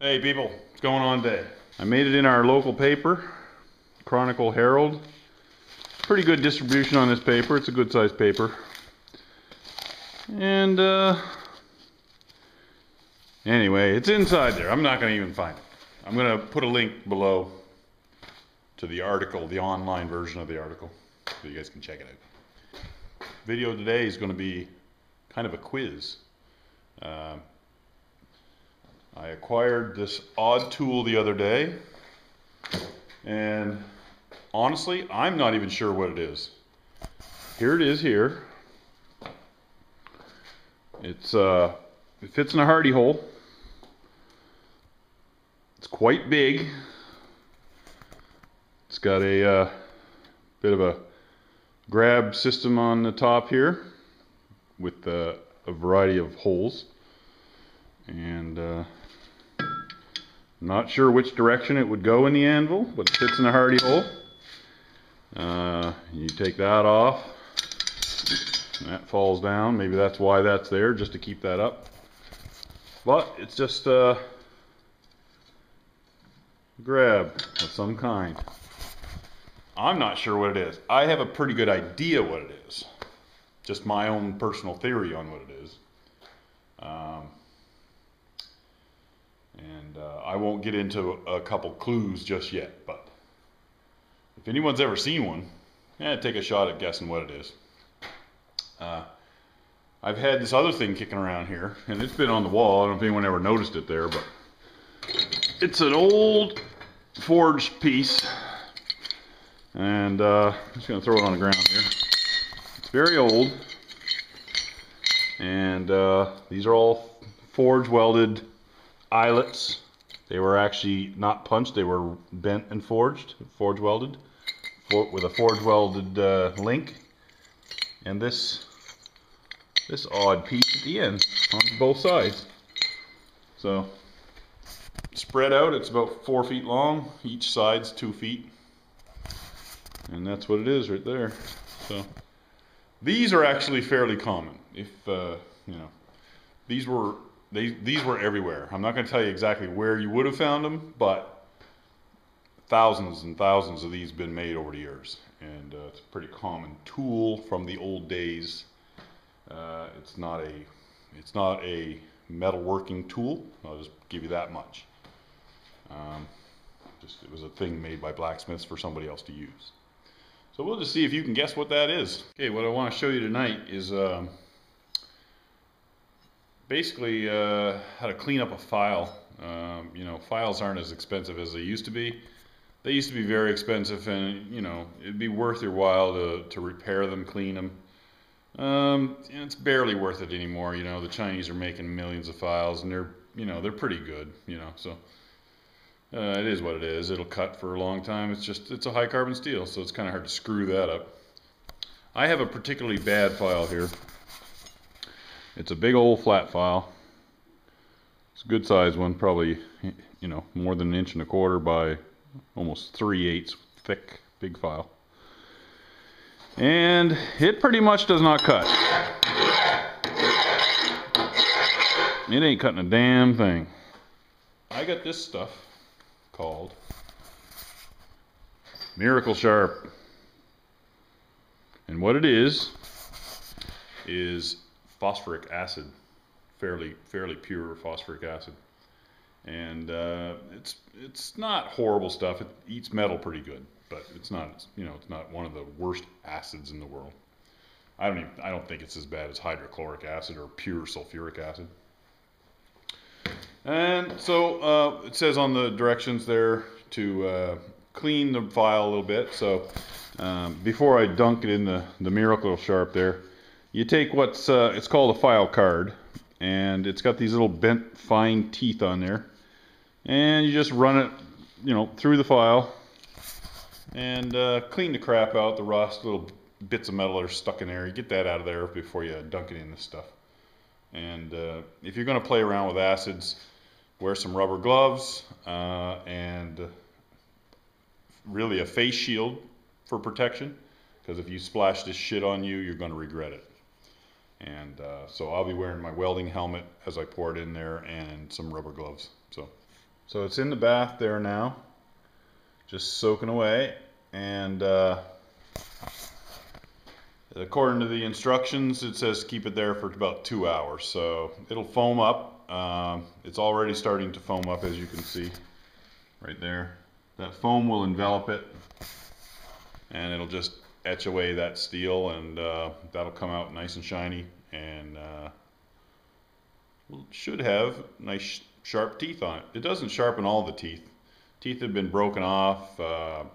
Hey people, what's going on today? I made it in our local paper, Chronicle Herald. Pretty good distribution on this paper. It's a good sized paper. And anyway, it's inside there. I'm not going to even find it. I'm going to put a link below to the article, the online version of the article, so you guys can check it out. Video today is going to be kind of a quiz. I acquired this odd tool the other day, and honestly, I'm not even sure what it is. Here it is here. It fits in a hardy hole. It's quite big. It's got a bit of a grab system on the top here with a variety of holes, and I'm not sure which direction it would go in the anvil, but it fits in a hardy hole. You take that off, and that falls down. Maybe that's why that's there, just to keep that up. But it's just a grab of some kind. I'm not sure what it is. I have a pretty good idea what it is. Just my own personal theory on what it is. I won't get into a couple clues just yet, but if anyone's ever seen one, take a shot at guessing what it is. I've had this other thing kicking around here, and it's been on the wall. I don't know if anyone ever noticed it there, but it's an old forged piece, and I'm just going to throw it on the ground here. It's very old, and these are all forge welded eyelets. They were actually not punched, they were bent and forged, forge welded, with a forge welded link, and this odd piece at the end on both sides. So spread out, it's about 4 feet long, each side's 2 feet, and that's what it is right there. So these are actually fairly common. If you know, these were everywhere. I'm not going to tell you exactly where you would have found them, but thousands and thousands of these have been made over the years, and it's a pretty common tool from the old days. It's not a metalworking tool. I'll just give you that much. It was a thing made by blacksmiths for somebody else to use. So we'll just see if you can guess what that is. Okay, what I want to show you tonight is basically how to clean up a file. You know, files aren't as expensive as they used to be. They used to be very expensive, and you know, it'd be worth your while to repair them, clean them. It's barely worth it anymore. You know, the Chinese are making millions of files, and they're pretty good. You know, so it is what it is. It'll cut for a long time. It's a high carbon steel, so it's kind of hard to screw that up. I have a particularly bad file here. It's a big old flat file. It's a good size one, probably, you know, more than 1.25 inches by almost 3/8 thick, big file. And it pretty much does not cut. It ain't cutting a damn thing. I got this stuff called Miracle Sharp. And what it is phosphoric acid, fairly pure phosphoric acid, and it's not horrible stuff. It eats metal pretty good, but it's not, you know, it's not one of the worst acids in the world. I don't think it's as bad as hydrochloric acid or pure sulfuric acid. And so it says on the directions there to clean the file a little bit. So before I dunk it in the Miracle Sharp there, you take what's it's called a file card, and it's got these little bent fine teeth on there, and you just run it, you know, through the file and clean the crap out, the rust, little bits of metal that are stuck in there. You get that out of there before you dunk it in this stuff. And if you're going to play around with acids, wear some rubber gloves and really a face shield for protection, because if you splash this shit on you, you're going to regret it. And so I'll be wearing my welding helmet as I pour it in there, and some rubber gloves. So So it's in the bath there now, just soaking away, and according to the instructions, it says keep it there for about 2 hours. So it'll foam up. It's already starting to foam up, as you can see right there. That foam will envelop it, and it'll just etch away that steel, and that'll come out nice and shiny, and should have nice sharp teeth on it. It doesn't sharpen all the teeth. Teeth have been broken off,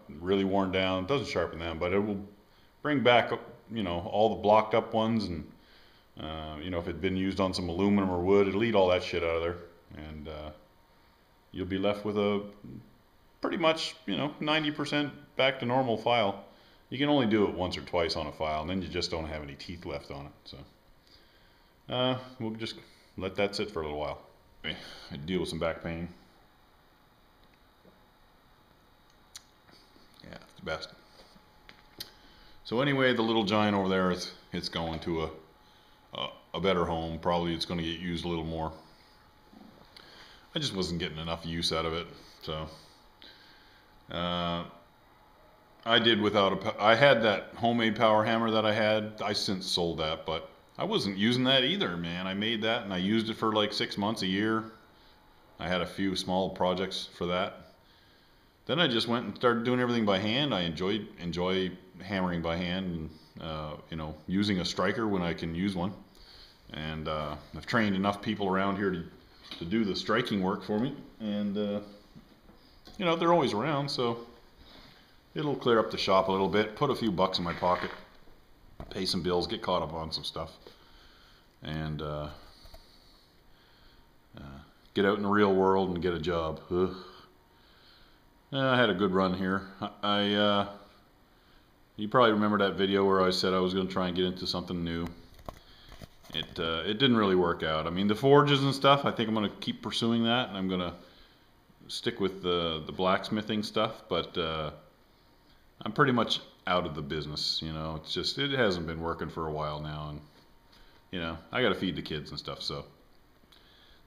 really worn down. It doesn't sharpen them, but it will bring back, you know, all the blocked up ones, and you know, if it had been used on some aluminum or wood, it'll eat all that shit out of there, and you'll be left with a pretty much, you know, 90% back to normal file. You can only do it once or twice on a file, and then you just don't have any teeth left on it. So we'll just let that sit for a little while. I deal with some back pain. Yeah, it's the best. So anyway, the little giant over there, it's going to a better home. Probably it's going to get used a little more. I just wasn't getting enough use out of it, so I did without I had that homemade power hammer that I had. I since sold that, but I wasn't using that either, man. I made that and I used it for like 6 months, a year. I had a few small projects for that. Then I just went and started doing everything by hand. I enjoy hammering by hand, and you know, using a striker when I can use one. And I've trained enough people around here to do the striking work for me, and you know, they're always around, so it'll clear up the shop a little bit, put a few bucks in my pocket, pay some bills, get caught up on some stuff, and get out in the real world and get a job. Ugh. I had a good run here. You probably remember that video where I said I was going to try and get into something new. It didn't really work out. I mean, the forges and stuff, I think I'm going to keep pursuing that, and I'm going to stick with the blacksmithing stuff, but I'm pretty much out of the business, you know. It's just, it hasn't been working for a while now, and you know, I got to feed the kids and stuff. So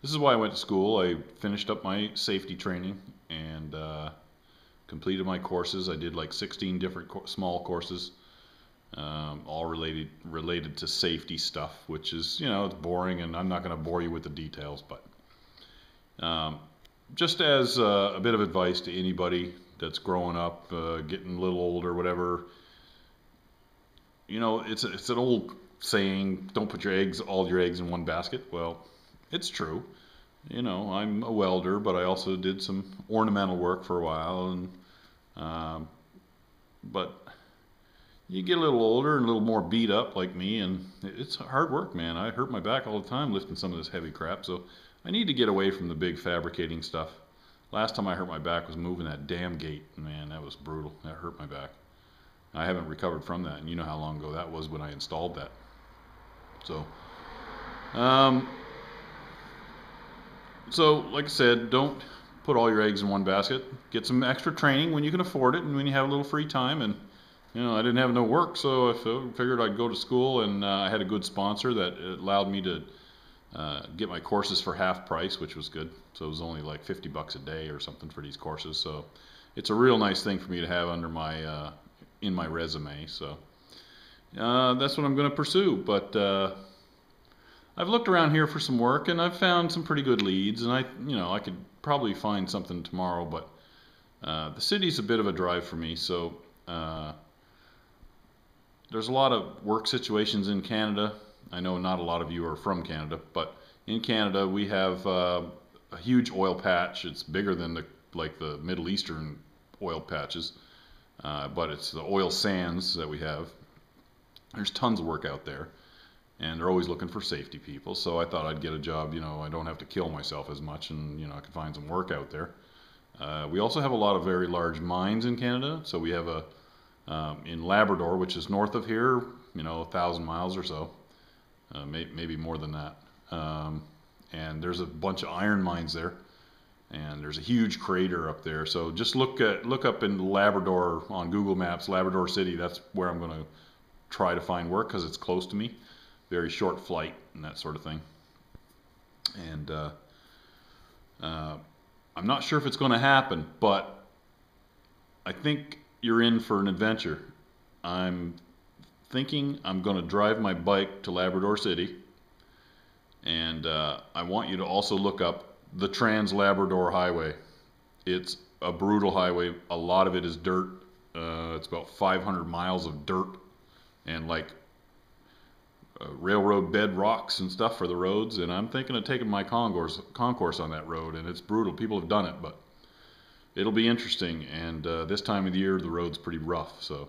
this is why I went to school. I finished up my safety training and completed my courses. I did like 16 different small courses, all related to safety stuff, which is, you know, it's boring, and I'm not going to bore you with the details, but just as a bit of advice to anybody that's growing up, getting a little older, whatever. You know, it's an old saying, don't put all your eggs in one basket. Well, it's true. You know, I'm a welder, but I also did some ornamental work for a while, and but you get a little older and a little more beat up like me, and it's hard work, man. I hurt my back all the time lifting some of this heavy crap, so I need to get away from the big fabricating stuff. Last time I hurt my back was moving that damn gate. Man, that was brutal. That hurt my back. I haven't recovered from that, and you know how long ago that was when I installed that. So, like I said, don't put all your eggs in one basket. Get some extra training when you can afford it and when you have a little free time. And you know, I didn't have no work, so I figured I'd go to school, and I had a good sponsor that allowed me to get my courses for half price, which was good. So it was only like $50 a day or something for these courses. So it's a real nice thing for me to have under my in my resume. So that's what I'm going to pursue. But I've looked around here for some work, and I've found some pretty good leads, and I could probably find something tomorrow. But the city's a bit of a drive for me, so there's a lot of work situations in Canada. I know not a lot of you are from Canada, but in Canada we have a huge oil patch. It's bigger than the Middle Eastern oil patches, but it's the oil sands that we have. There's tons of work out there, and they're always looking for safety people. So I thought I'd get a job. You know, I don't have to kill myself as much, and you know, I can find some work out there. We also have a lot of very large mines in Canada. So we have in Labrador, which is north of here, you know, 1,000 miles or so. Maybe more than that, and there's a bunch of iron mines there, and there's a huge crater up there. So just look up in Labrador on Google Maps, Labrador City. That's where I'm going to try to find work, because it's close to me, very short flight and that sort of thing. And I'm not sure if it's going to happen, but I think you're in for an adventure. I'm thinking I'm going to drive my bike to Labrador City, and I want you to also look up the Trans-Labrador Highway. It's a brutal highway. A lot of it is dirt. It's about 500 miles of dirt and like railroad bed rocks and stuff for the roads. And I'm thinking of taking my concourse on that road, and it's brutal. People have done it, but it'll be interesting. And this time of the year, the road's pretty rough. So,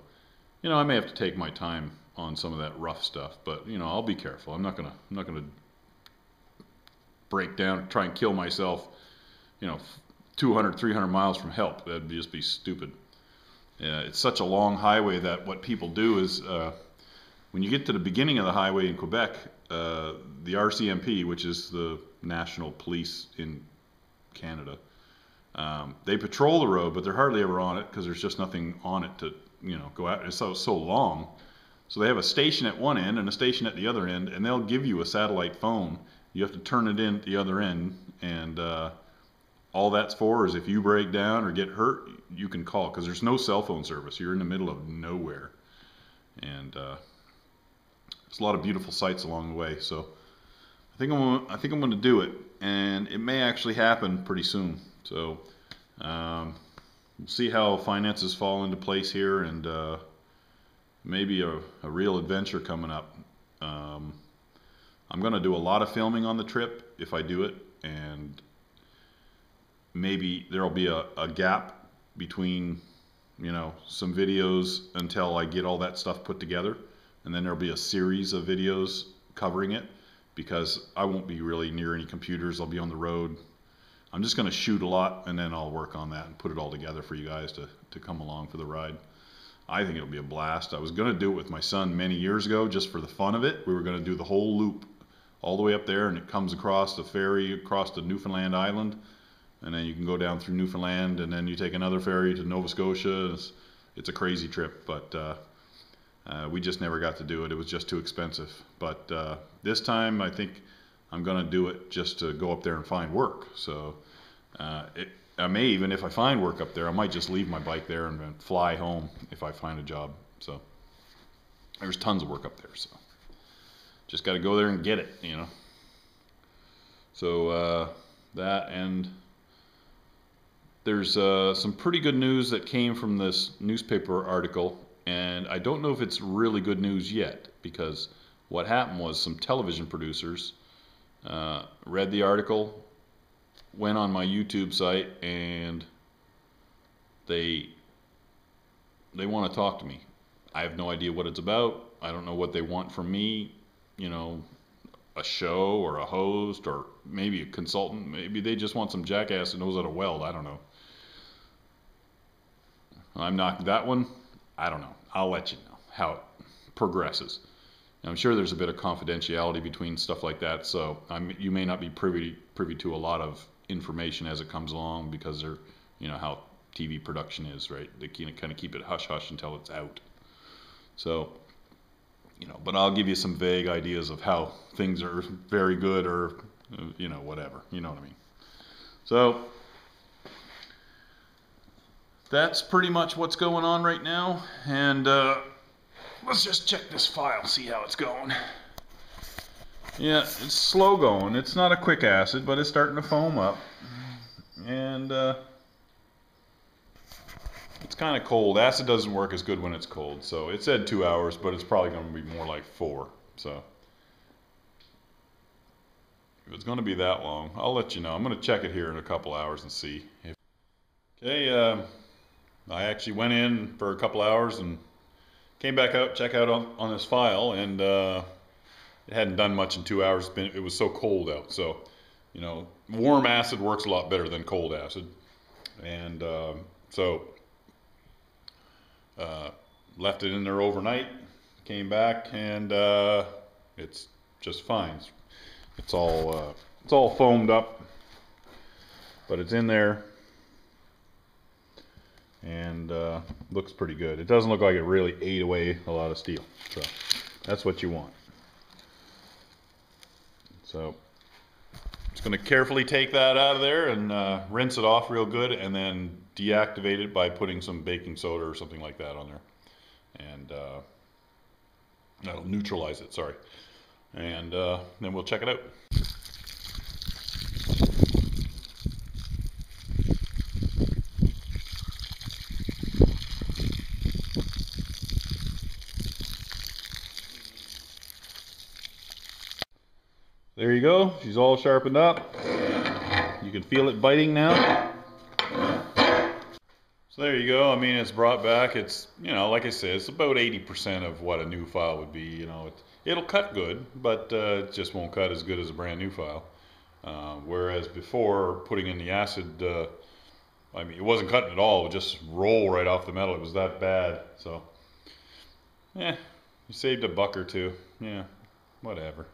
you know, I may have to take my time on some of that rough stuff, but you know, I'll be careful. I'm not gonna break down and try and kill myself, you know, 200, 300 miles from help. That'd just be stupid. It's such a long highway that what people do is when you get to the beginning of the highway in Quebec, the RCMP, which is the national police in Canada, they patrol the road, but they're hardly ever on it because there's just nothing on it to, you know, go out. It's so long. So they have a station at one end and a station at the other end, and they'll give you a satellite phone. You have to turn it in at the other end, and all that's for is if you break down or get hurt, you can call, because there's no cell phone service. You're in the middle of nowhere, and there's a lot of beautiful sights along the way. So I think I'm going to do it, and it may actually happen pretty soon. So we'll see how finances fall into place here, and maybe a real adventure coming up. I'm going to do a lot of filming on the trip if I do it, and maybe there'll be a gap between, you know, some videos until I get all that stuff put together, and then there'll be a series of videos covering it, because I won't be really near any computers. I'll be on the road. I'm just going to shoot a lot, and then I'll work on that and put it all together for you guys to come along for the ride. I think it'll be a blast. I was going to do it with my son many years ago just for the fun of it. We were going to do the whole loop all the way up there, and it comes across the ferry across to Newfoundland Island, and then you can go down through Newfoundland, and then you take another ferry to Nova Scotia. It's a crazy trip, but we just never got to do it. It was just too expensive. But this time I think I'm going to do it just to go up there and find work. So I may even, if I find work up there, I might just leave my bike there and then fly home if I find a job. So there's tons of work up there, so just got to go there and get it, you know. So that, and there's some pretty good news that came from this newspaper article, and I don't know if it's really good news yet, because what happened was some television producers read the article, went on my YouTube site, and they want to talk to me. I have no idea what it's about. I don't know what they want from me, you know, a show or a host or maybe a consultant. Maybe they just want some jackass who knows how to weld. I don't know. I'm not that one. I don't know. I'll let you know how it progresses. I'm sure there's a bit of confidentiality between stuff like that, so you may not be privy to a lot of information as it comes along, because they're, you know, how TV production is, right? They kind of keep it hush hush until it's out. So, you know, but I'll give you some vague ideas of how things are very good, or you know, whatever. You know what I mean? So that's pretty much what's going on right now, and let's just check this file, see how it's going. Yeah, it's slow going. It's not a quick acid, but it's starting to foam up. And it's kind of cold. Acid doesn't work as good when it's cold. So it said 2 hours, but it's probably going to be more like 4. So if it's going to be that long, I'll let you know. I'm going to check it here in a couple hours and see. Okay, I actually went in for a couple hours and came back out, check out on this file, and it hadn't done much in 2 hours. It was so cold out. So, you know, warm acid works a lot better than cold acid. And so left it in there overnight, came back, and it's just fine. It's all foamed up, but it's in there, and looks pretty good. It doesn't look like it really ate away a lot of steel, so that's what you want. So going to carefully take that out of there and rinse it off real good, and then deactivate it by putting some baking soda or something like that on there, and that'll neutralize it. Sorry, and then we'll check it out. There you go. She's all sharpened up. You can feel it biting now. So there you go. I mean, it's brought back. It's, you know, like I said, it's about 80% of what a new file would be. You know, it'll cut good, but it just won't cut as good as a brand new file. Whereas before, putting in the acid, I mean, it wasn't cutting at all. It would just roll right off the metal. It was that bad. So, you saved $1 or $2. Yeah, whatever.